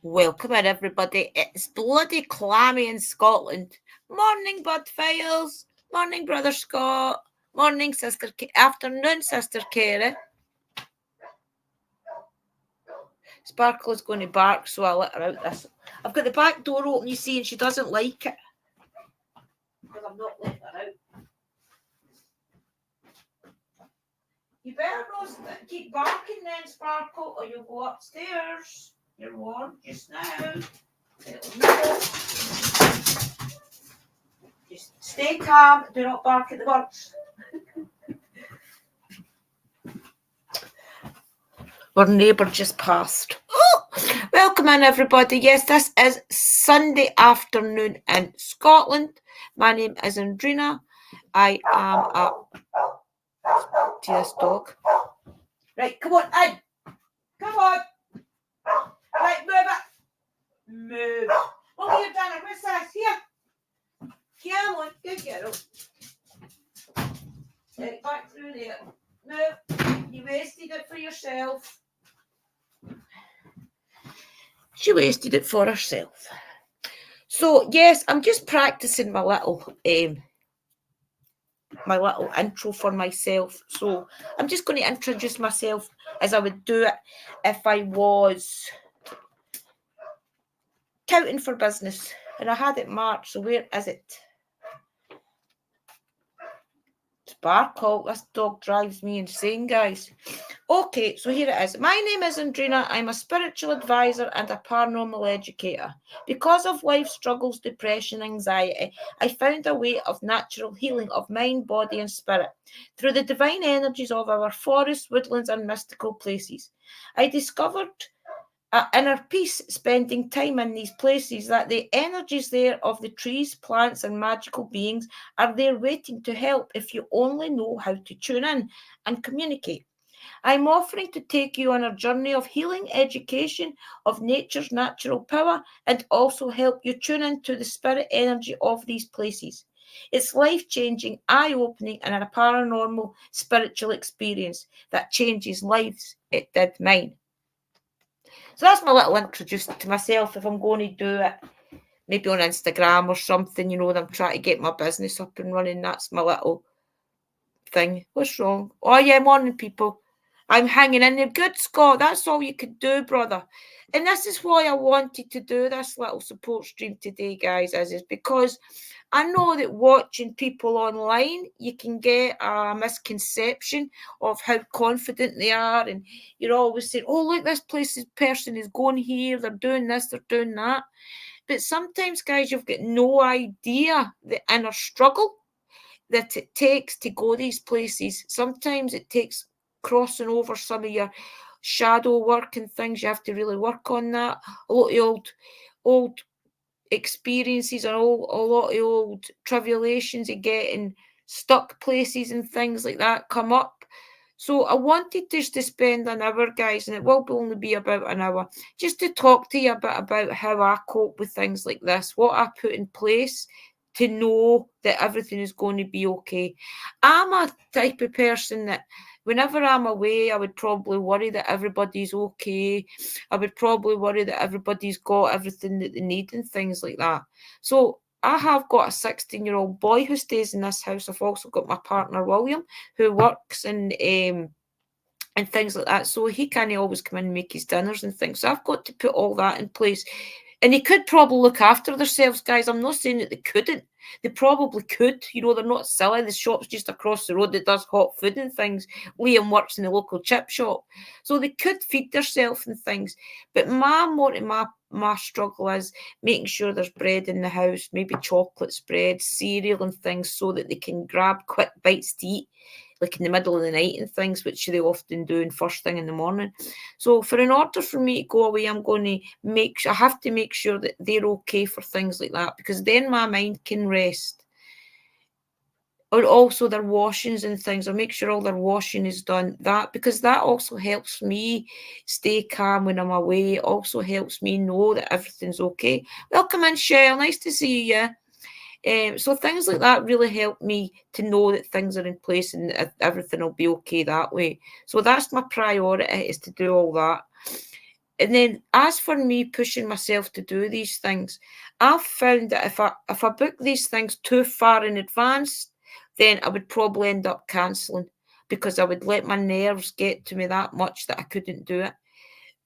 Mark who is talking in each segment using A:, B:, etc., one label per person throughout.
A: Welcome in, everybody. It's bloody clammy in Scotland. Morning, Budfiles. Morning, Brother Scott. Morning, Afternoon, Sister Carey. Sparkle's going to bark, so I'll let her out this. I've got the back door open, you see, and she doesn't like it. Because I'm not letting her out. You better not keep barking then, Sparkle, or you'll go upstairs. You're warned just now. Just stay calm. Do not bark at the birds. Our neighbour just passed. Oh, welcome in, everybody. Yes, this is Sunday afternoon in Scotland. My name is Andrina. I am a... See this dog? Right, come on in. Come on. Right, move it. Move. Look here, Dana. What's this? Here. Come on. Good girl. Right, back through there. Move. You wasted it for yourself. She wasted it for herself. So, yes, I'm just practicing my little intro for myself. So I'm just going to introduce myself as I would do it if I was touting for business. And I had it marked, so where is it? Sparkle, this dog drives me insane, guys. Okay, so here it is. My name is Andrina. I'm a spiritual advisor and a paranormal educator. Because of life struggles, depression, anxiety, I found a way of natural healing of mind, body, and spirit through the divine energies of our forests, woodlands, and mystical places. I discovered inner peace spending time in these places, that the energies there of the trees, plants, and magical beings are there waiting to help if you only know how to tune in and communicate. I'm offering to take you on a journey of healing, education of nature's natural power, and also help you tune into the spirit energy of these places. It's life-changing, eye-opening, and a paranormal spiritual experience that changes lives. It did mine. So that's my little introduction to myself. If I'm going to do it, maybe on Instagram or something, that I'm trying to get my business up and running. That's my little thing. What's wrong? Oh yeah, morning people. I'm hanging in there. Good, Scott. That's all you could do, brother. And this is why I wanted to do this little support stream today, guys, is because I know that watching people online, you can get a misconception of how confident they are. And you're always saying, oh, look, this person is going here. They're doing this, they're doing that. But sometimes, guys, you've got no idea the inner struggle that it takes to go these places. Sometimes it takes crossing over some of your shadow work and things. You have to really work on that. A lot of old experiences and a lot of old tribulations of getting stuck places and things like that come up. So I wanted just to spend an hour, guys, and it will only be about an hour, just to talk to you a bit about how I cope with things like this, what I put in place to know that everything is going to be okay. I'm a type of person that whenever I'm away, I would probably worry that everybody's okay. I would probably worry that everybody's got everything that they need and things like that. So I have got a 16-year-old boy who stays in this house. I've also got my partner, William, who works and things like that. So he can't always come in and make his dinners and things. So I've got to put all that in place. And they could probably look after themselves, guys. I'm not saying that they couldn't. They probably could. They're not silly. The shop's just across the road that does hot food and things. Liam works in the local chip shop. So they could feed themselves and things. But my struggle is making sure there's bread in the house, maybe chocolate spread, cereal and things, so that they can grab quick bites to eat, like in the middle of the night and things, which they often do in first thing in the morning. So in order for me to go away, I have to make sure that they're okay for things like that, because then my mind can rest. Or also their washings and things, or make sure all their washing is done. Because that also helps me stay calm when I'm away. It also helps me know that everything's okay. Welcome in, Shell. Nice to see you. So things like that really help me to know that things are in place and everything will be okay that way. So that's my priority, is to do all that. And then as for me pushing myself to do these things, I've found that if I book these things too far in advance, then I would probably end up cancelling because I would let my nerves get to me that much that I couldn't do it.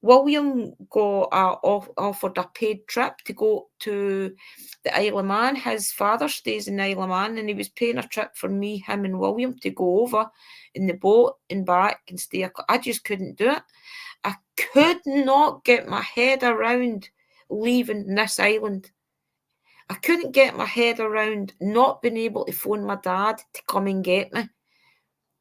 A: William got offered a paid trip to go to the Isle of Man. His father stays in the Isle of Man, and he was paying a trip for me, him, and William to go over in the boat and back and stay. I just couldn't do it. I could not get my head around leaving this island. I couldn't get my head around not being able to phone my dad to come and get me.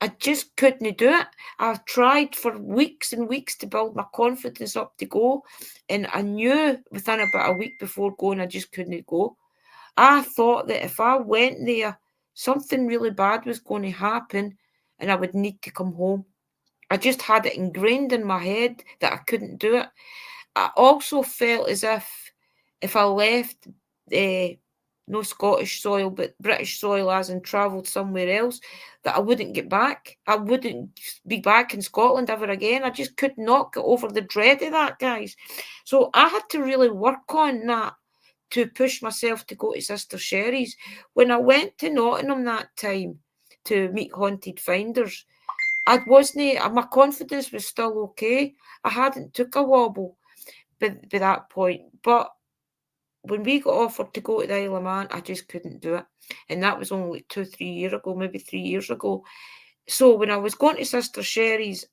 A: I just couldn't do it. I've tried for weeks and weeks to build my confidence up to go, and I knew within about a week before going, I just couldn't go. I thought that if I went there, something really bad was going to happen and I would need to come home. I just had it ingrained in my head that I couldn't do it. I also felt as if I left no Scottish soil, but British soil, as in travelled somewhere else, that I wouldn't get back. I wouldn't be back in Scotland ever again. I just could not get over the dread of that, guys. So I had to really work on that to push myself to go to Sister Sherry's. When I went to Nottingham that time to meet Haunted Finders, I wasn't, my confidence was still okay. I hadn't took a wobble by that point. But when we got offered to go to the Isle of Man, I just couldn't do it. And that was only like 2-3 years ago, maybe 3 years ago. So when I was going to Sister Sherry's,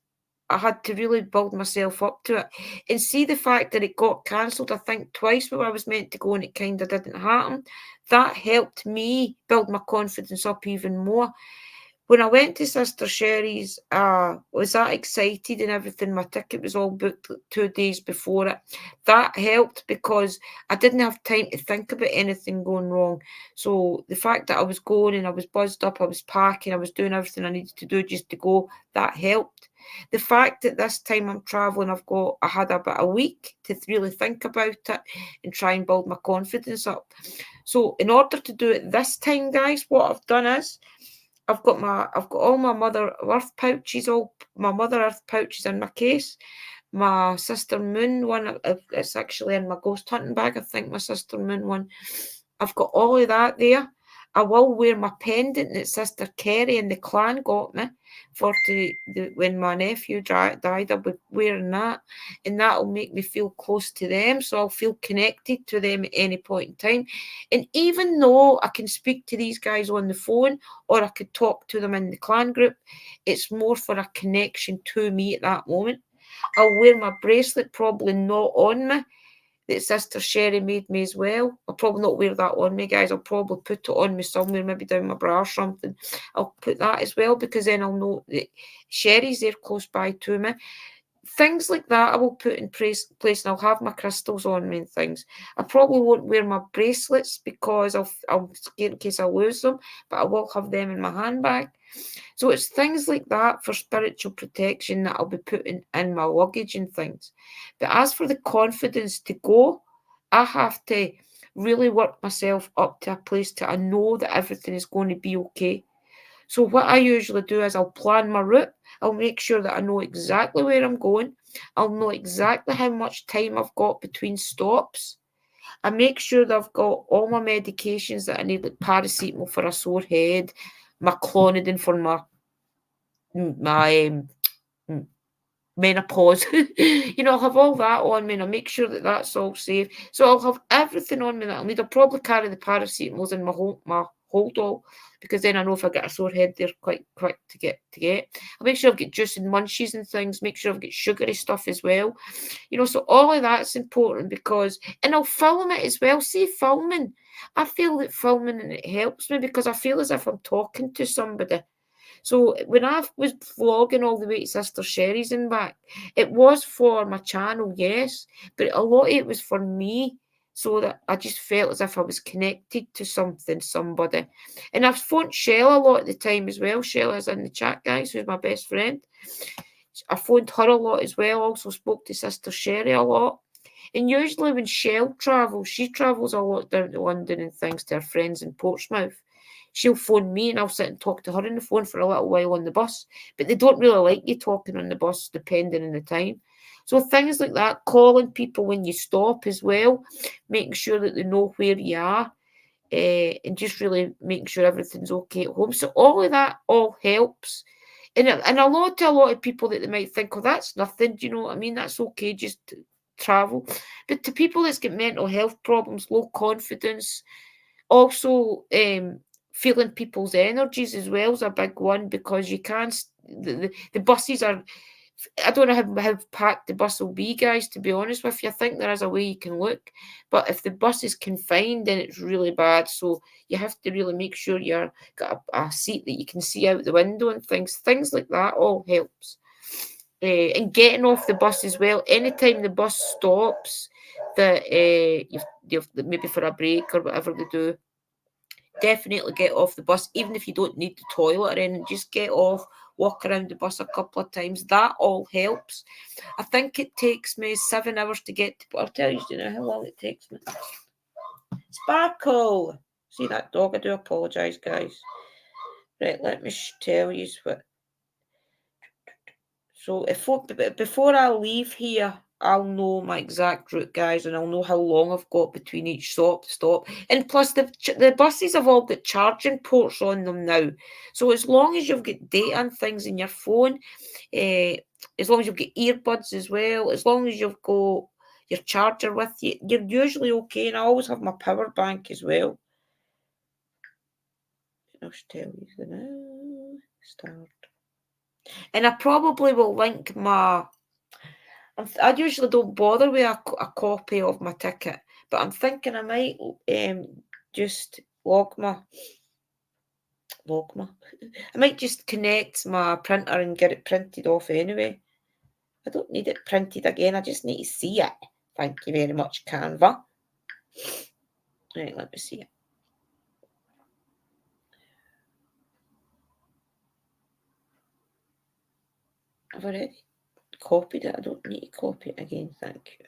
A: I had to really build myself up to it. And see the fact that it got cancelled, I think, twice when I was meant to go and it kind of didn't happen. That helped me build my confidence up even more. When I went to Sister Sherry's, was that excited and everything. My ticket was all booked 2 days before it. That helped because I didn't have time to think about anything going wrong. So the fact that I was going and I was buzzed up, I was packing, I was doing everything I needed to do just to go, that helped. The fact that this time I'm travelling, I had about a week to really think about it and try and build my confidence up. So in order to do it this time, guys, what I've done is I've got all my Mother Earth pouches, all my Mother Earth pouches in my case. My Sister Moon one, it's actually in my ghost hunting bag. I think my Sister Moon one. I've got all of that there. I will wear my pendant that Sister Kerry and the clan got me when my nephew died. I'll be wearing that, and that'll make me feel close to them. So I'll feel connected to them at any point in time. And even though I can speak to these guys on the phone or I could talk to them in the clan group, it's more for a connection to me at that moment. I'll wear my bracelet, probably not on me, that Sister Sherry made me as well. I'll probably not wear that on me, guys. I'll probably put it on me somewhere, maybe down my bra or something. I'll put that as well because then I'll know that Sherry's there close by to me. Things like that I will put in place and I'll have my crystals on me and things. I probably won't wear my bracelets because I'll scared in case I lose them, but I will have them in my handbag. So it's things like that for spiritual protection that I'll be putting in my luggage and things. But as for the confidence to go, I have to really work myself up to a place I know that everything is going to be okay. So what I usually do is I'll plan my route. I'll make sure that I know exactly where I'm going. I'll know exactly how much time I've got between stops. I make sure that I've got all my medications that I need, like paracetamol for a sore head, my clonidine for my menopause. I'll have all that on me and I'll make sure that that's all safe. So I'll have everything on me that I'll need. I'll probably carry the paracetamols in my hold all because then I know if I get a sore head, they're quite quick to get. I'll make sure I've got juice and munchies and things. Make sure I've got sugary stuff as well. So all of that's important and I'll film it as well. See, filming. I feel that filming and it helps me because I feel as if I'm talking to somebody. So when I was vlogging all the way to Sister Sherry's and back, it was for my channel, yes, but a lot of it was for me, so that I just felt as if I was connected to somebody. And I've phoned Shell a lot at the time as well. Shell is in the chat, guys, who's my best friend. I phoned her a lot as well, also spoke to Sister Sherry a lot. And usually when Shell travels, she travels a lot down to London and things to her friends in Portsmouth. she'll phone me and I'll sit and talk to her on the phone for a little while on the bus. But they don't really like you talking on the bus, depending on the time. So things like that, calling people when you stop as well, making sure that they know where you are, and just really making sure everything's okay at home. So all of that all helps. And a lot of people that they might think, oh, that's nothing, do you know what I mean? That's okay, just travel. But to people that's got mental health problems, low confidence, also feeling people's energies as well is a big one, because you can't, the buses are, I don't know how packed the bus will be, guys, to be honest with you. I think there is a way you can look, but if the bus is confined, then it's really bad. So you have to really make sure you're got a seat that you can see out the window and things like that all helps. And getting off the bus as well. Anytime the bus stops, that you've maybe for a break or whatever they do, definitely get off the bus, even if you don't need the toilet or anything. Just get off, walk around the bus a couple of times. That all helps. I think it takes me 7 hours to get to, I'll tell you, how long it takes me. Sparkle! See that dog? I do apologise, guys. Right, let me tell you what. So before I leave here, I'll know my exact route, guys, and I'll know how long I've got between each stop. And plus, the buses have all got charging ports on them now. So as long as you've got data and things in your phone, as long as you've got earbuds as well, as long as you've got your charger with you, you're usually okay. And I always have my power bank as well. I'll tell you now. Start. And I probably will link I usually don't bother with a copy of my ticket, but I'm thinking I might just I might just connect my printer and get it printed off anyway. I don't need it printed again. I just need to see it. Thank you very much, Canva. Right, let me see it. I've already copied it. I don't need to copy it again. Thank you.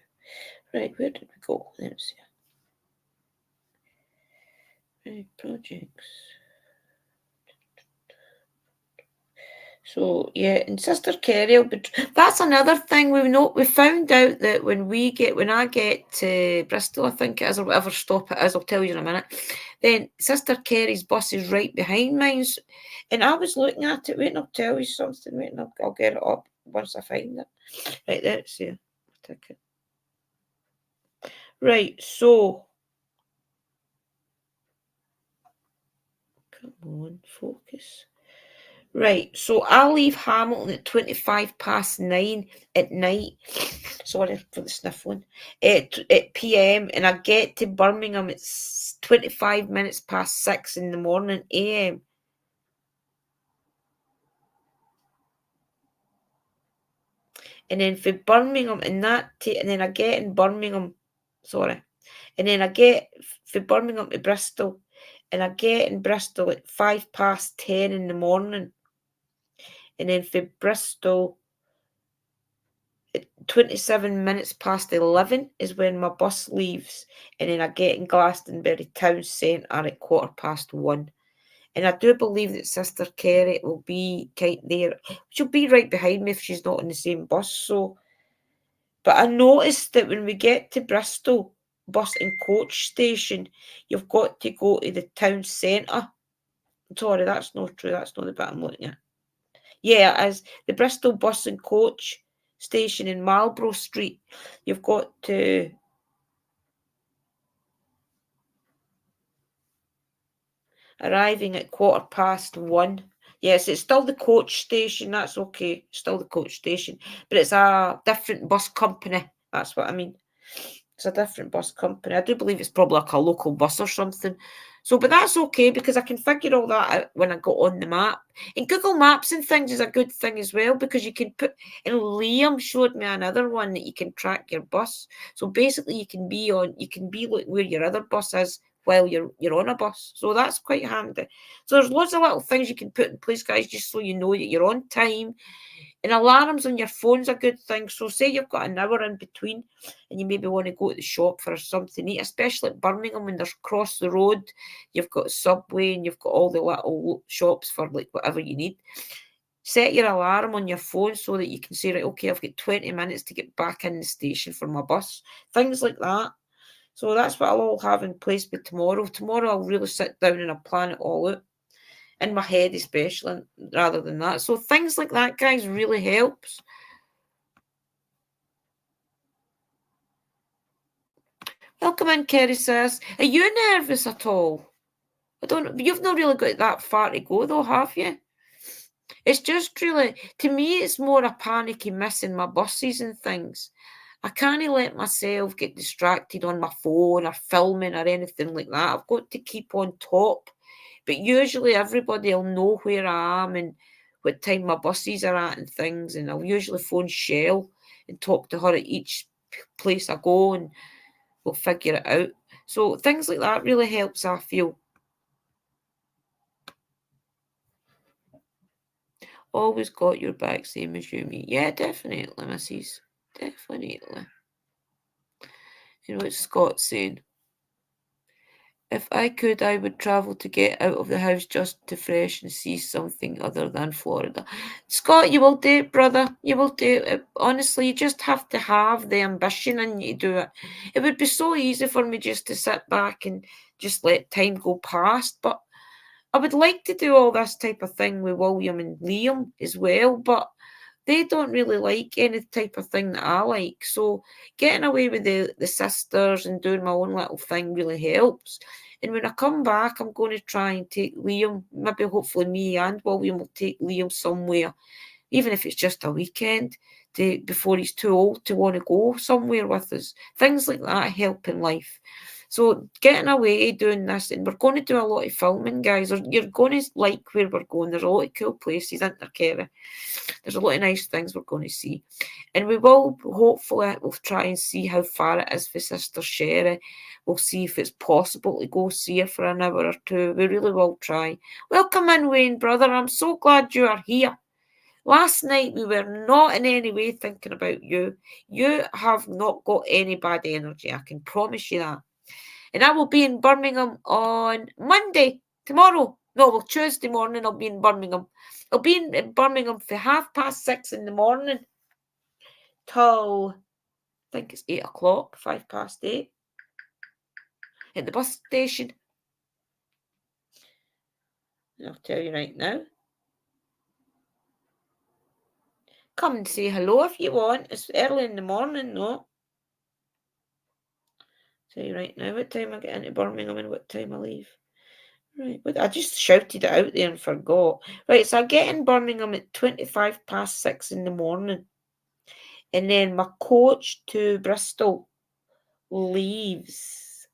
A: Right, where did we go? Let's see. Right, projects. So yeah, and Sister Kerry will be. That's another thing we found out that when I get to Bristol, I think it is, or whatever stop it is, I'll tell you in a minute. Then Sister Kerry's bus is right behind mine, and I was looking at it. Wait, I'll tell you something. Wait, I'll get it up once I find it. Right there, it's here. Ticket. Right, so come on, focus. Right, so I'll leave Hamilton at 9:25 at night. Sorry for the sniffling. At PM, and I get to Birmingham at 6:25 in the morning AM. And then for Birmingham, and then I get in Birmingham. Sorry, and then I get for Birmingham to Bristol, and I get in Bristol at 10:05 in the morning. And then for Bristol, 11:27 is when my bus leaves, and then I get in Glastonbury town centre at 1:15. And I do believe that Sister Kerry will be kind there. She'll be right behind me if she's not in the same bus. So, but I noticed that when we get to Bristol bus and coach station, you've got to go to the town centre. Sorry, that's not true. That's not the bit I'm looking at. Yeah, as the Bristol bus and coach station in Marlborough Street, you've got to arriving at 1:15. Yes, it's still the coach station. That's okay. Still the coach station, but it's a different bus company. That's what I mean. It's a different bus company. I do believe it's probably like a local bus or something. So, but that's okay because I can figure all that out when I go on the map. And Google Maps and things is a good thing as well, because you can put, and Liam showed me another one that you can track your bus. So basically you can be like where your other bus is while you're on a bus. So that's quite handy. So there's lots of little things you can put in place, guys, just so you know that you're on time. And alarms on your phone's a good thing. So say you've got an hour in between and you maybe want to go to the shop for something to eat, especially at Birmingham when there's across the road, you've got Subway and you've got all the little shops for like whatever you need. Set your alarm on your phone so that you can say, right, okay, I've got 20 minutes to get back in the station for my bus. Things like that. So that's what I'll all have in place by tomorrow. Tomorrow I'll really sit down and I'll plan it all out. In my head especially, rather than that. So things like that, guys, really helps. Welcome in, Kerry says. Are you nervous at all? I don't. You've not really got that far to go, though, have you? It's just really, to me, it's more a panicky missing my buses and things. I can't let myself get distracted on my phone or filming or anything like that. I've got to keep on top. But usually everybody will know where I am and what time my buses are at and things. And I'll usually phone Shell and talk to her at each place I go and we'll figure it out. So things like that really helps, I feel. Always got your back, same as you, me. Yeah, definitely, missus. Definitely. You know what Scott's saying? If I could, I would travel to get out of the house just to fresh and see something other than Florida. Scott, you will do it, brother. You will do it. Honestly, you just have to have the ambition and you do it. It would be so easy for me just to sit back and just let time go past, but I would like to do all this type of thing with William and Liam as well, but they don't really like any type of thing that I like. So getting away with the sisters and doing my own little thing really helps. And when I come back, I'm going to try and take Liam, maybe hopefully me and William will take Liam somewhere, even if it's just a weekend, before he's too old to want to go somewhere with us. Things like that help in life. So getting away, doing this, and we're going to do a lot of filming, guys. You're going to like where we're going. There's a lot of cool places, isn't there, Kerry? There's a lot of nice things we're going to see. And we will, hopefully, we'll try and see how far it is for Sister Sherry. We'll see if it's possible to go see her for an hour or two. We really will try. Welcome in, Wayne, brother. I'm so glad you are here. Last night we were not in any way thinking about you. You have not got any bad energy, I can promise you that. And I will be in Birmingham on Monday, tomorrow. No, well, Tuesday morning I'll be in Birmingham. I'll be in Birmingham for 6:30 in the morning till, I think it's 8 o'clock, 8:05, at the bus station. And I'll tell you right now. Come and say hello if you want. It's early in the morning, no. Tell you right now what time I get into Birmingham and what time I leave. Right, but I just shouted it out there and forgot. Right, so I get in Birmingham at 6:25 in the morning. And then my coach to Bristol leaves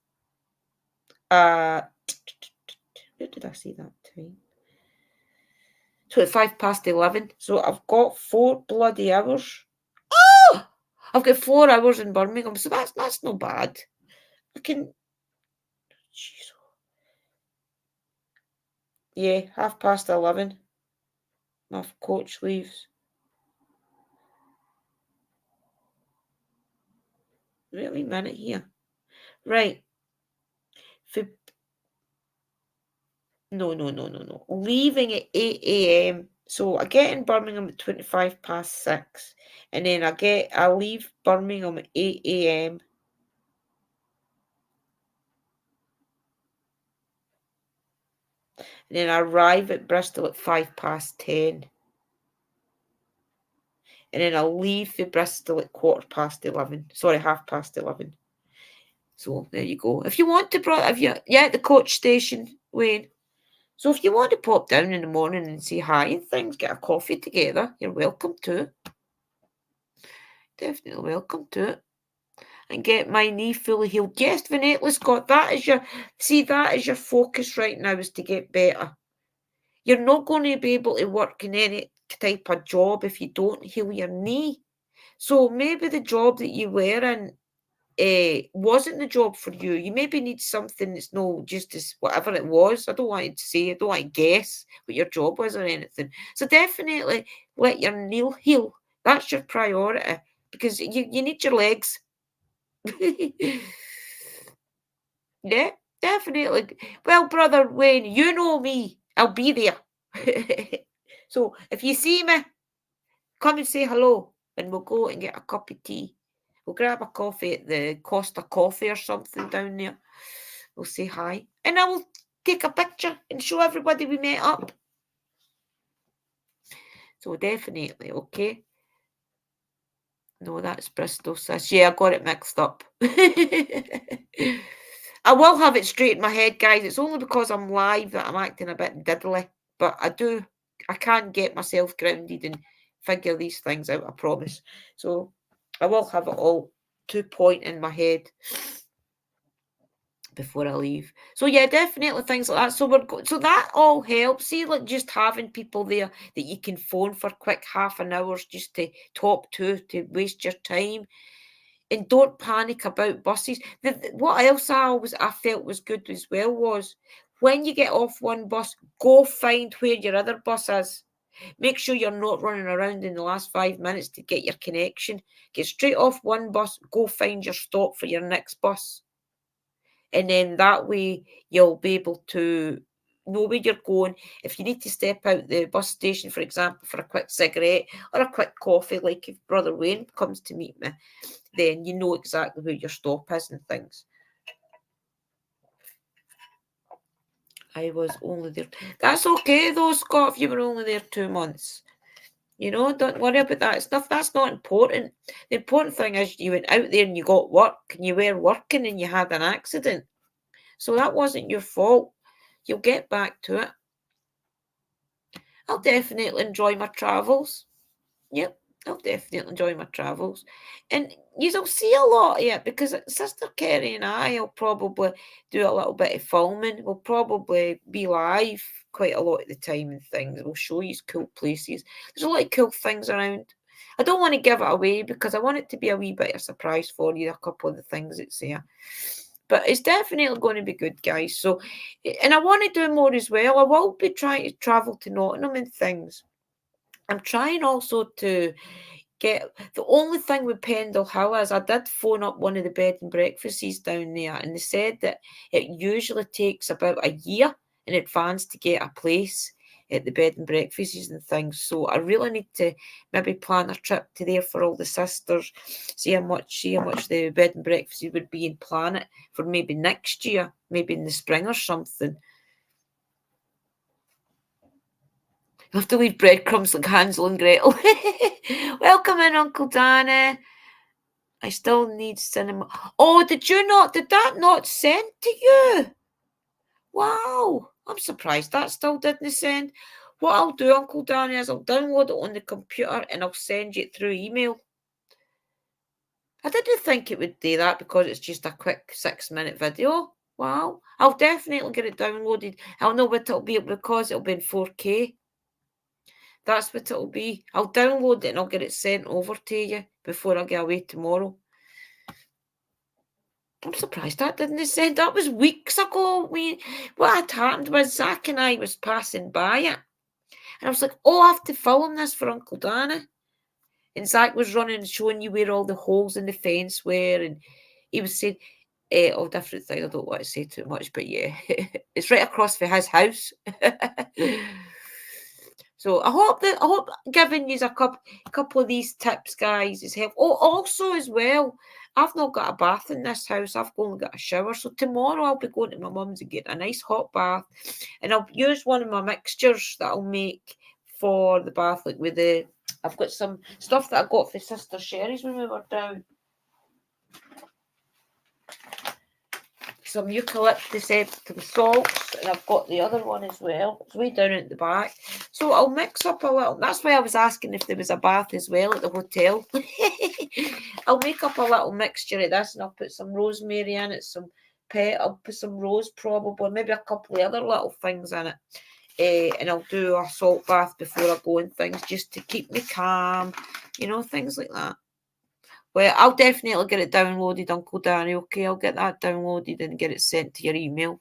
A: at, where did I see that time? 11:25. So I've got 4 bloody hours. Oh! I've got 4 hours in Birmingham, so that's not bad. I can, jeez. Yeah, 11:30. My coach leaves. Really minute here. Right. For, no. Leaving at 8 a.m. So I get in Birmingham at 6:25, and then I leave Birmingham at 8 a.m. And then I arrive at Bristol at 10:05. And then I'll leave for Bristol at 11:15. Sorry, 11:30. So there you go. If you want to, at the coach station, Wayne. So if you want to pop down in the morning and say hi and things, get a coffee together, you're welcome to. Definitely welcome to it. And get my knee fully healed. Yes, Vanessa Scott, that is your focus right now, is to get better. You're not going to be able to work in any type of job if you don't heal your knee. So maybe the job that you were in wasn't the job for you. You maybe need something that's no just as whatever it was. I don't want you to say, I don't want to guess what your job was or anything. So definitely let your knee heal. That's your priority because you need your legs. Yeah, definitely. Well, brother Wayne, you know me. I'll be there. So if you see me, come and say hello and we'll go and get a cup of tea. We'll grab a coffee at the Costa Coffee or something down there. We'll say hi. And I will take a picture and show everybody we met up. So definitely, okay. No, that's Bristol, sis. Yeah, I got it mixed up. I will have it straight in my head, guys. It's only because I'm live that I'm acting a bit diddly. But I can't get myself grounded and figure these things out, I promise. So I will have it all to point in my head before I leave. So yeah, definitely things like that. So that all helps. See, like just having people there that you can phone for quick half an hour just to talk to waste your time. And don't panic about buses. What else I felt was good as well was when you get off one bus, go find where your other bus is. Make sure you're not running around in the last 5 minutes to get your connection. Get straight off one bus, go find your stop for your next bus. And then that way you'll be able to know where you're going. If you need to step out the bus station, for example, for a quick cigarette or a quick coffee, like if Brother Wayne comes to meet me, then you know exactly where your stop is and things. I was only there. That's okay though, Scott, if you were only there 2 months. You know, don't worry about that stuff. That's not important. The important thing is you went out there and you got work and you were working and you had an accident. So that wasn't your fault. You'll get back to it. I'll definitely enjoy my travels. Yep, I'll definitely enjoy my travels. And you'll see a lot of it because Sister Kerry and I will probably do a little bit of filming. We'll probably be live quite a lot of the time and things. We'll show you cool places. There's a lot of cool things around. I don't want to give it away because I want it to be a wee bit of a surprise for you, a couple of the things that's there. But it's definitely going to be good, guys. So, and I want to do more as well. I will be trying to travel to Nottingham and things. I'm trying also to get the only thing with Pendle Hill is I did phone up one of the bed and breakfasts down there, and they said that it usually takes about a year in advance to get a place at the bed and breakfasts and things. So I really need to maybe plan a trip to there for all the sisters, see how much the bed and breakfast would be, and plan it for maybe next year, maybe in the spring or something. You have to leave breadcrumbs like Hansel and Gretel. Welcome in, Uncle Danny. I still need cinema. Oh, did that not send to you? Wow. I'm surprised that still didn't send. What I'll do, Uncle Danny, is I'll download it on the computer and I'll send you it through email. I didn't think it would do that because it's just a quick 6-minute video. Wow. I'll definitely get it downloaded. I'll know what it'll be because it'll be in 4K. That's what it'll be. I'll download it and I'll get it sent over to you before I get away tomorrow. I'm surprised that didn't send. That was weeks ago. What had happened was Zach and I was passing by it. And I was like, oh, I have to film this for Uncle Danny. And Zach was running and showing you where all the holes in the fence were. And he was saying all different things. I don't want to say too much, but yeah. It's right across from his house. So I hope giving you a couple of these tips, guys, is helpful. Oh, also as well, I've not got a bath in this house. I've only got a shower. So tomorrow I'll be going to my mum's and getting a nice hot bath, and I'll use one of my mixtures that I'll make for the bath. Like I've got some stuff that I got for Sister Sherry's when we were down. Some eucalyptus Epsom salts, and I've got the other one as well. It's way down at the back. So I'll mix up a little. That's why I was asking if there was a bath as well at the hotel. I'll make up a little mixture of this, and I'll put some rosemary in it, I'll put some rose probably, maybe a couple of other little things in it. And I'll do a salt bath before I go and things just to keep me calm, things like that. Well, I'll definitely get it downloaded, Uncle Danny, okay? I'll get that downloaded and get it sent to your email.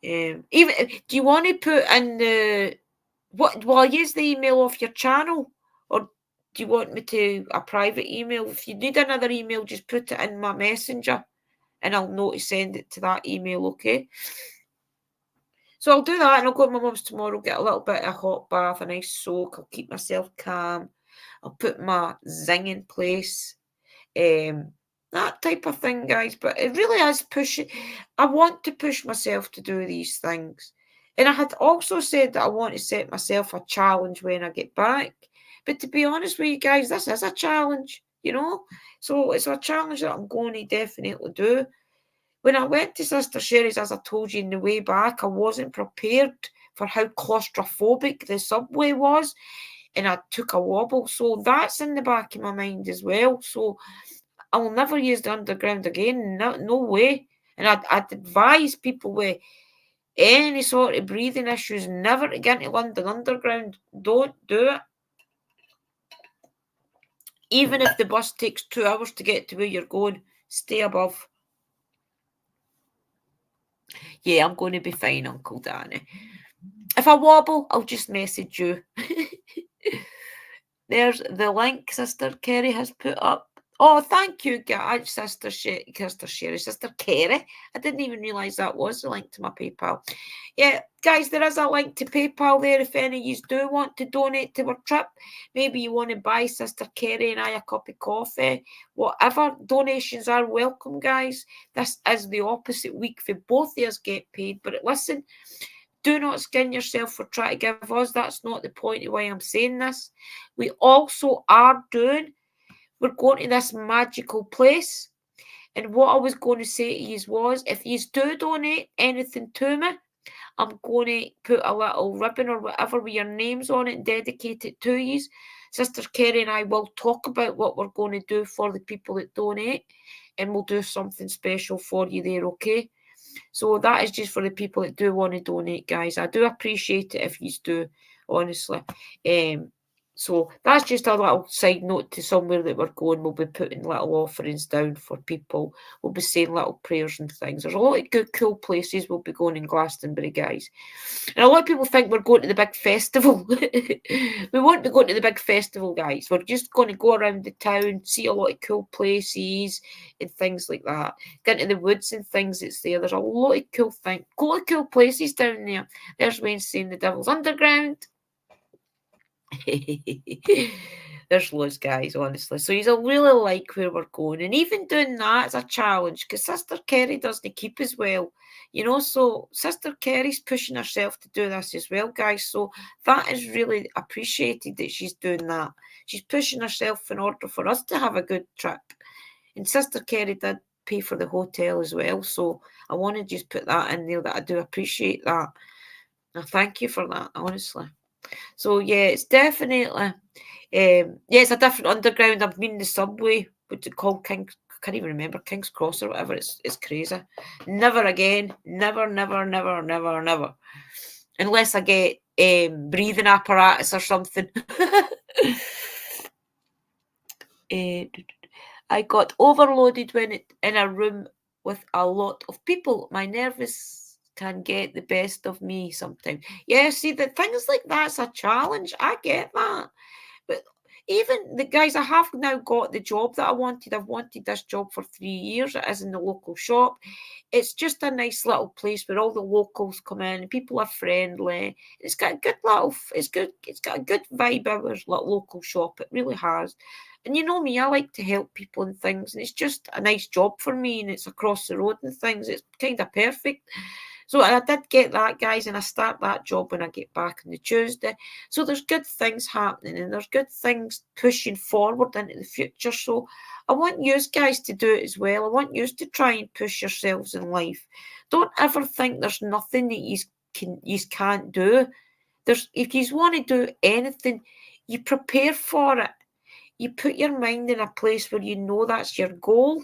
A: Even do you want to put in the what? Will I use the email off your channel, or do you want me to a private email? If you need another email, just put it in my messenger, and I'll know to send it to that email. Okay. So I'll do that, and I'll go to my mum's tomorrow. Get a little bit of a hot bath, a nice soak. I'll keep myself calm. I'll put my zing in place. That type of thing, guys. But it really is pushing. I want to push myself to do these things. And I had also said that I want to set myself a challenge when I get back. But to be honest with you guys, this is a challenge, you know? So it's a challenge that I'm going to definitely do. When I went to Sister Sherry's, as I told you in the way back, I wasn't prepared for how claustrophobic the subway was. And I took a wobble. So that's in the back of my mind as well. So I will never use the underground again. No way. And I'd advise people with any sort of breathing issues never to get into London Underground. Don't do it. Even if the bus takes 2 hours to get to where you're going, stay above. Yeah, I'm going to be fine, Uncle Danny. If I wobble, I'll just message you. There's the link Sister Kerry has put up. Oh, thank you, guys, Sister Sherry, Sister Kerry. I didn't even realise that was the link to my PayPal. Yeah, guys, there is a link to PayPal there if any of you do want to donate to our trip. Maybe you want to buy Sister Kerry and I a cup of coffee. Whatever, donations are welcome, guys. This is the opposite week for both of us get paid. But listen, do not skin yourself for trying to give us. That's not the point of why I'm saying this. We also are we're going to this magical place. And what I was going to say to you was, if you do donate anything to me, I'm going to put a little ribbon or whatever with your names on it and dedicate it to you. Sister Kerry and I will talk about what we're going to do for the people that donate, and we'll do something special for you there, okay? So that is just for the people that do want to donate, guys. I do appreciate it if you do, honestly. So that's just a little side note to somewhere that we're going. We'll be putting little offerings down for people. We'll be saying little prayers and things. There's a lot of good, cool places we'll be going in Glastonbury, guys. And a lot of people think we're going to the big festival. We won't be going to the big festival, guys. We're just going to go around the town, see a lot of cool places and things like that. Get into the woods and things that's there. There's a lot of cool places down there. There's Wayne saying the Devil's Underground. There's loads, guys, honestly. So you'll really like where we're going. And even doing that is a challenge because Sister Kerry doesn't keep as well. You know, so Sister Kerry's pushing herself to do this as well, guys. So that is really appreciated that she's doing that. She's pushing herself in order for us to have a good trip. And Sister Kerry did pay for the hotel as well. So I want to just put that in there that I do appreciate that. I thank you for that, honestly. So yeah, it's definitely it's a different underground. I've been in the subway, what's it called? I can't even remember, King's Cross or whatever. It's crazy. Never again. Never, never, never, never, never. Unless I get breathing apparatus or something. I got overloaded when in a room with a lot of people. My nervous can get the best of me sometimes. Yeah, see, the things like that's a challenge. I get that. But even the guys, I have now got the job that I wanted. I've wanted this job for 3 years. It is in the local shop. It's just a nice little place where all the locals come in and people are friendly. It's got a good little, it's got a good vibe of our local shop. It really has. And you know me, I like to help people and things, and it's just a nice job for me, and it's across the road and things. It's kind of perfect. So I did get that, guys, and I start that job when I get back on the Tuesday. So there's good things happening, and there's good things pushing forward into the future. So I want you guys to do it as well. I want you to try and push yourselves in life. Don't ever think there's nothing that you can't do. If you want to do anything, you prepare for it. You put your mind in a place where you know that's your goal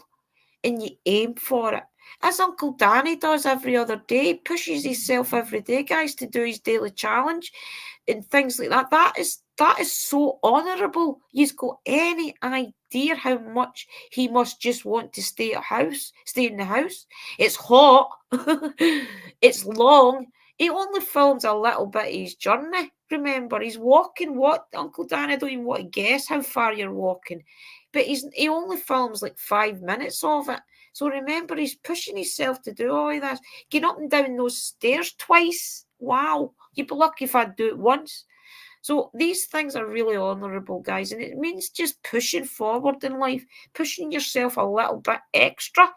A: and you aim for it. As Uncle Danny does every other day, he pushes himself every day, guys, to do his daily challenge and things like that. That is so honourable. You've got any idea how much he must just want to stay in the house? It's hot. It's long. He only films a little bit of his journey. Remember, he's walking what, Uncle Dan? I don't even want to guess how far you're walking. But he only films like 5 minutes of it. So remember, he's pushing himself to do all of this. Getting up and down those stairs twice. Wow. You'd be lucky if I'd do it once. So these things are really honourable, guys, and it means just pushing forward in life, pushing yourself a little bit extra,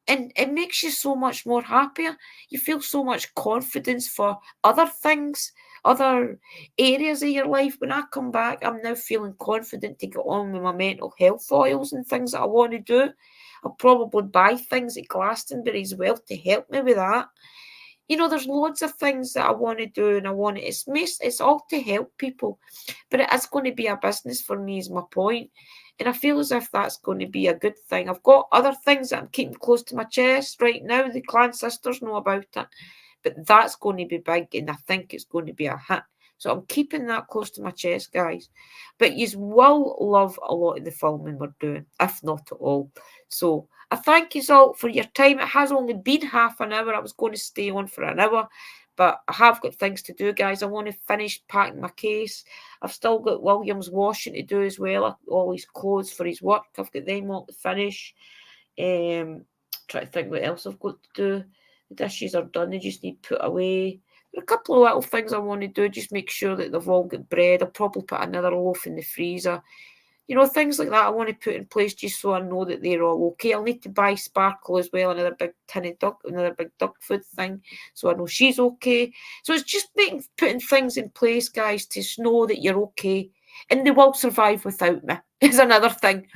A: and it makes you so much more happier. You feel so much confidence for other things, other areas of your life. When I come back, I'm now feeling confident to get on with my mental health oils and things that I want to do. I'll probably buy things at Glastonbury as well to help me with that. There's loads of things that I want to do, and it's all to help people, but it is going to be a business for me, is my point. And I feel as if that's going to be a good thing. I've got other things that I'm keeping close to my chest right now. The clan sisters know about it, but that's going to be big, and I think it's going to be a hit. So I'm keeping that close to my chest, guys. But you will love a lot of the filming we're doing, if not at all. So I thank you all for your time. It has only been half an hour. I was going to stay on for an hour, but I have got things to do, guys. I want to finish packing my case. I've still got William's washing to do as well. All his clothes for his work. I've got them all to finish. Try to think what else I've got to do. The dishes are done. They just need put away. There are a couple of little things I want to do. Just make sure that they've all got bread. I'll probably put another loaf in the freezer. Things like that I want to put in place just so I know that they're all okay. I'll need to buy Sparkle as well, another big duck food thing, so I know she's okay. So it's just putting things in place, guys, to know that you're okay. And they will survive without me, is another thing.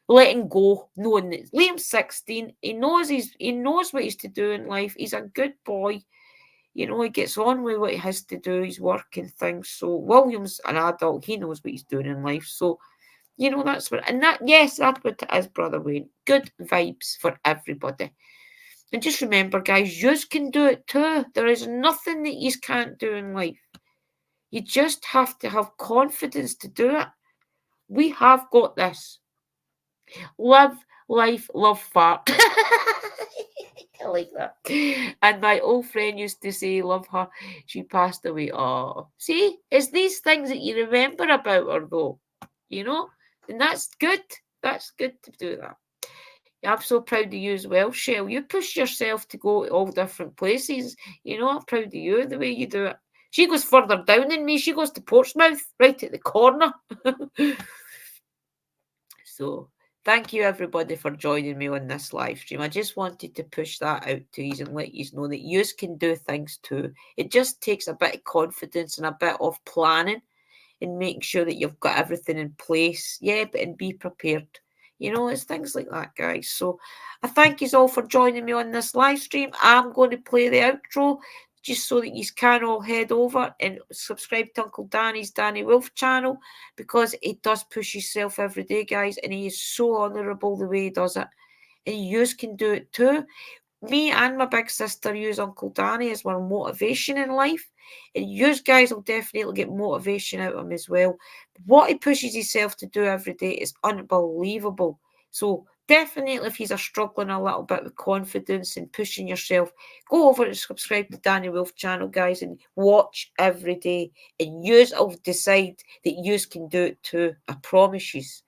A: Letting go, knowing that Liam's 16, he knows what he's to do in life. He's a good boy. He gets on with what he has to do, his work and things. So William's an adult, he knows what he's doing in life. So that's what, and that's what it is, Brother Wayne. Good vibes for everybody. And just remember, guys, yous can do it too. There is nothing that yous can't do in life. You just have to have confidence to do it. We have got this. Live, life, love, fart. I like that. And my old friend used to say, love her, she passed away. Oh, see, it's these things that you remember about her, though. And that's good. That's good to do that. I'm so proud of you as well, Shell. You push yourself to go to all different places. I'm proud of you, the way you do it. She goes further down than me. She goes to Portsmouth, right at the corner. So, thank you everybody for joining me on this live stream. I just wanted to push that out to you and let you know that you can do things too. It just takes a bit of confidence and a bit of planning and making sure that you've got everything in place. Yeah, and be prepared. It's things like that, guys. So I thank you all for joining me on this live stream. I'm going to play the outro just so that you can all head over and subscribe to Uncle Danny's Danny Wolf channel, because he does push himself every day, guys, and he is so honourable the way he does it. And you can do it too. Me and my big sister use Uncle Danny as our motivation in life, and you guys will definitely get motivation out of him as well. What he pushes himself to do every day is unbelievable. So definitely, if you're struggling a little bit with confidence and pushing yourself, go over and subscribe to Danny Wolf channel, guys, and watch every day, and yous will decide that yous can do it too. I promise yous.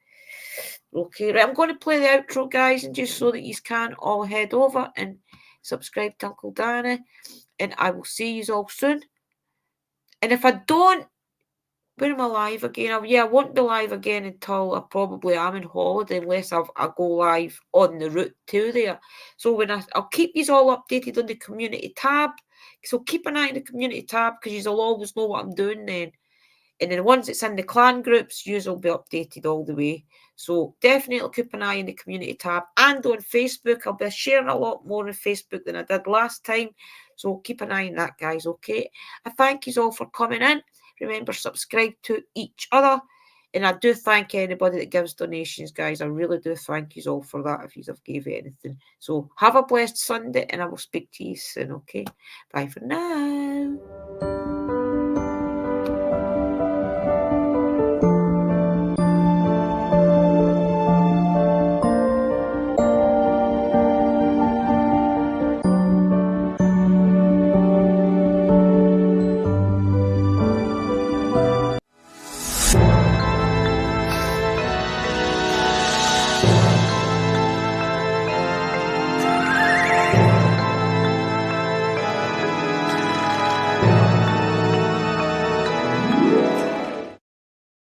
A: Okay, right, I'm going to play the outro, guys, and just so that you can all head over and subscribe to Uncle Danny, and I will see you all soon. And if I don't, when am I live again? I won't be live again until I probably am in holiday, unless I go live on the route to there. So I'll keep you all updated on the community tab. So keep an eye on the community tab, because you'll always know what I'm doing then. And then the ones that's in the clan groups, yous will be updated all the way. So definitely keep an eye on the community tab. And on Facebook, I'll be sharing a lot more on Facebook than I did last time. So keep an eye on that, guys, okay? I thank you all for coming in. Remember, subscribe to each other. And I do thank anybody that gives donations, guys. I really do thank you all for that if you have gave anything. So have a blessed Sunday, and I will speak to you soon, okay? Bye for now.